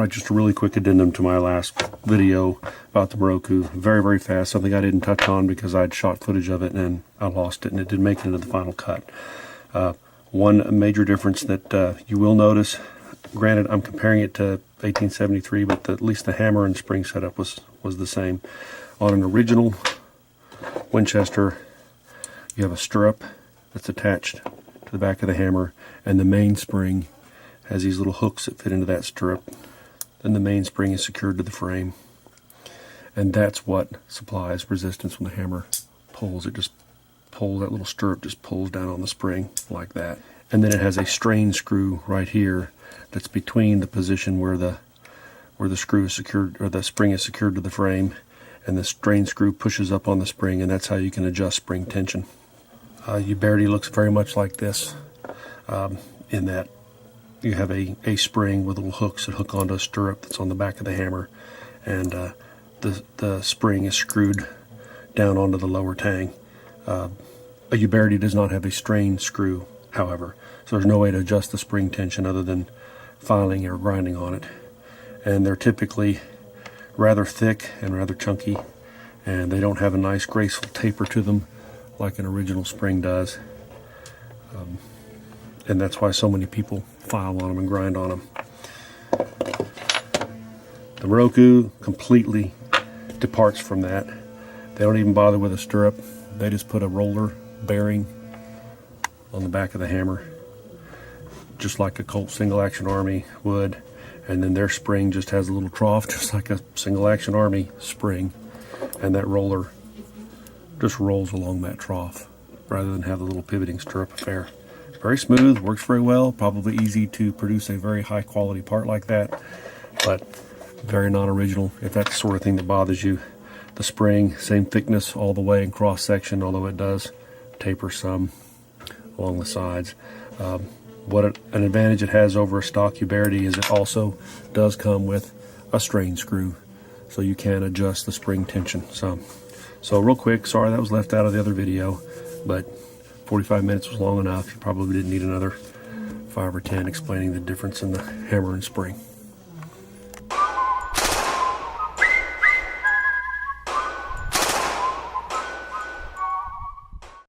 Alright, just a really quick addendum to my last video about the Miroku. Very, very fast. Something I didn't touch on because I'd shot footage of it and I lost it and it didn't make it into the final cut. One major difference that you will notice, granted I'm comparing it to 1873, but at least the hammer and spring setup was the same. On an original Winchester, you have a stirrup that's attached to the back of the hammer, and the mainspring has these little hooks that fit into that stirrup. Then the mainspring is secured to the frame, and that's what supplies resistance when the hammer pulls. It just pulls, that little stirrup just pulls down on the spring like that. And then it has a strain screw right here that's between the position where the screw is secured, or the spring is secured to the frame, and the strain screw pushes up on the spring, and that's how you can adjust spring tension. Ubarity looks very much like this, in that you have a spring with little hooks that hook onto a stirrup that's on the back of the hammer, and the spring is screwed down onto the lower tang. A Ubarity does not have a strain screw, however, so there's no way to adjust the spring tension other than filing or grinding on it. And they're typically rather thick and rather chunky, and they don't have a nice graceful taper to them like an original spring does. And that's why so many people file on them and grind on them. The Miroku completely departs from that. They don't even bother with a stirrup. They just put a roller bearing on the back of the hammer, just like a Colt single action Army would, and then their spring just has a little trough just like a single action Army spring, and that roller just rolls along that trough rather than have the little pivoting stirrup affair. Very smooth, works very well, probably easy to produce a very high quality part like that, but very non-original if that's the sort of thing that bothers you. The spring, same thickness all the way in cross section, although it does taper some along the sides. An advantage it has over a stock Ubarity is it also does come with a strain screw, so you can adjust the spring tension some. So real quick, sorry that was left out of the other video, but 45 minutes was long enough. You probably didn't need another 5 or 10 explaining the difference in the hammer and spring.